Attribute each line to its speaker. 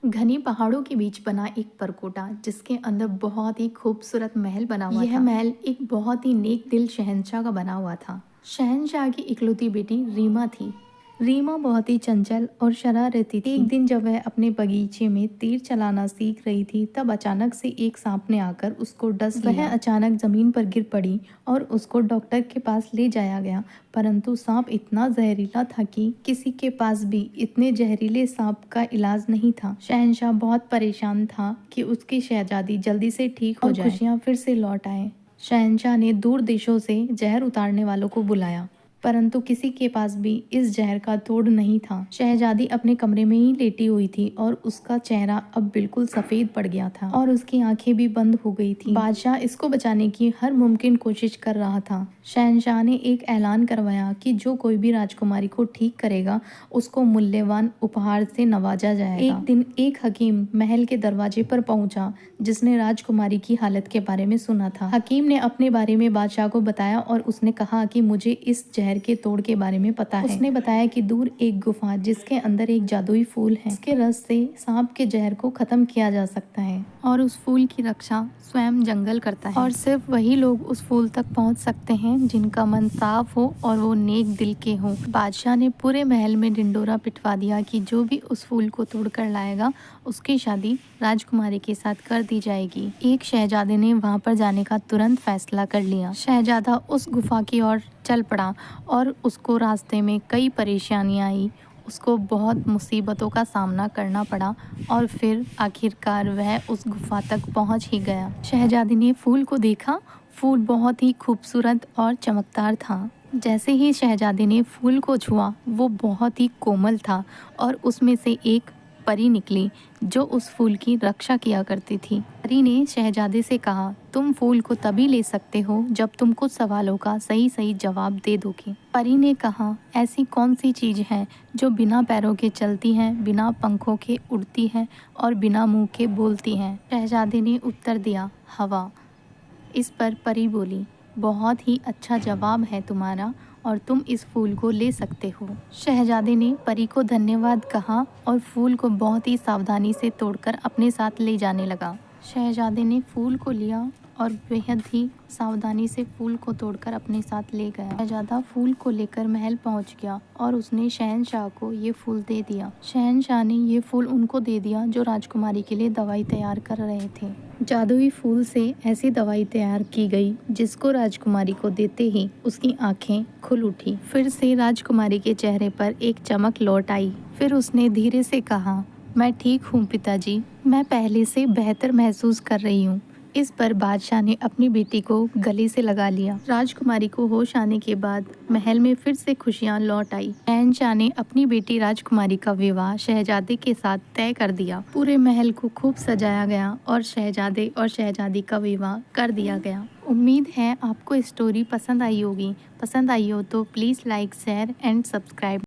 Speaker 1: घनी पहाड़ों के बीच बना एक परकोटा जिसके अंदर बहुत ही खूबसूरत महल बना हुआ था। यह महल एक बहुत ही नेक दिल शहंशाह का बना हुआ था। शहंशाह की इकलौती बेटी रीमा थी। रीमा बहुत ही चंचल और शरारती थी। एक दिन जब वह अपने बगीचे में तीर चलाना सीख रही थी तब अचानक से एक सांप ने आकर उसको डस लिया। वह अचानक जमीन पर गिर पड़ी और उसको डॉक्टर के पास ले जाया गया, परंतु सांप इतना जहरीला था कि किसी के पास भी इतने जहरीले सांप का इलाज नहीं था। शहंशाह बहुत परेशान था कि उसकी शहजादी जल्दी से ठीक हो जाए, खुशियां फिर से लौट आए। शहंशाह ने दूर देशों से जहर उतारने वालों को बुलाया, परंतु किसी के पास भी इस जहर का तोड़ नहीं था। शहजादी अपने कमरे में ही लेटी हुई थी और उसका चेहरा अब बिल्कुल सफेद पड़ गया था और उसकी आंखें भी बंद हो गई थी। बादशाह इसको बचाने की हर मुमकिन कोशिश कर रहा था। शहंशाह ने एक ऐलान करवाया कि जो कोई भी राजकुमारी को ठीक करेगा उसको मूल्यवान उपहार से नवाजा जाएगा। एक दिन एक हकीम महल के दरवाजे पर पहुंचा जिसने राजकुमारी की हालत के बारे में सुना था। हकीम ने अपने बारे में बादशाह को बताया और उसने कहा कि मुझे इस जहर के तोड़ के बारे में पता है। उसने बताया कि दूर एक गुफा जिसके अंदर एक जादुई फूल है, इसके रस से सांप के जहर को खत्म किया जा सकता है और उस फूल की रक्षा स्वयं जंगल करता है और सिर्फ वही लोग उस फूल तक पहुंच सकते हैं जिनका मन साफ हो और वो नेक दिल के हों। बादशाह ने पूरे महल में ढिंडोरा पिटवा दिया कि जो भी उस फूल को तोड़ कर लाएगा उसकी शादी राजकुमारी के साथ कर दी जाएगी। एक शहजादे ने वहां पर जाने का तुरंत फैसला कर लिया। शहजादा उस गुफा की ओर चल पड़ा और उसको रास्ते में कई परेशानियां आई। उसको बहुत मुसीबतों का सामना करना पड़ा और फिर आखिरकार वह उस गुफा तक पहुंच ही गया। शहजादी ने फूल को देखा। फूल बहुत ही खूबसूरत और चमकदार था। जैसे ही शहजादी ने फूल को छुआ वो बहुत ही कोमल था और उसमें से एक परी निकली जो उस फूल की रक्षा किया करती थी। परी ने शहजादे से कहा, तुम फूल को तभी ले सकते हो जब तुम कुछ सवालों का सही सही जवाब दे दोगे। परी ने कहा, ऐसी कौन सी चीज है जो बिना पैरों के चलती है, बिना पंखों के उड़ती है और बिना मुंह के बोलती है। शहजादे ने उत्तर दिया, हवा। इस पर परी बोली, बहुत ही अच्छा जवाब है तुम्हारा और तुम इस फूल को ले सकते हो। शहजादे ने परी को धन्यवाद कहा और फूल को बहुत ही सावधानी से तोड़कर अपने साथ ले जाने लगा। शहजादे ने फूल को लिया और बेहद ही सावधानी से फूल को तोड़कर अपने साथ ले गया। शहजादा फूल को लेकर महल पहुंच गया और उसने शहंशाह को ये फूल दे दिया। शहंशाह ने ये फूल उनको दे दिया जो राजकुमारी के लिए दवाई तैयार कर रहे थे। जादुई फूल से ऐसी दवाई तैयार की गई जिसको राजकुमारी को देते ही उसकी आंखें खुल उठी। फिर से राजकुमारी के चेहरे पर एक चमक लौट आई। फिर उसने धीरे से कहा, मैं ठीक हूँ पिताजी, मैं पहले से बेहतर महसूस कर रही हूँ। इस पर बादशाह ने अपनी बेटी को गले से लगा लिया। राजकुमारी को होश आने के बाद महल में फिर से खुशियां लौट आई। शहंशाह ने अपनी बेटी राजकुमारी का विवाह शहजादे के साथ तय कर दिया। पूरे महल को खूब सजाया गया और शहजादे और शहजादी का विवाह कर दिया गया। उम्मीद है आपको स्टोरी पसंद आई होगी। पसंद आई हो तो please like, share and subscribe.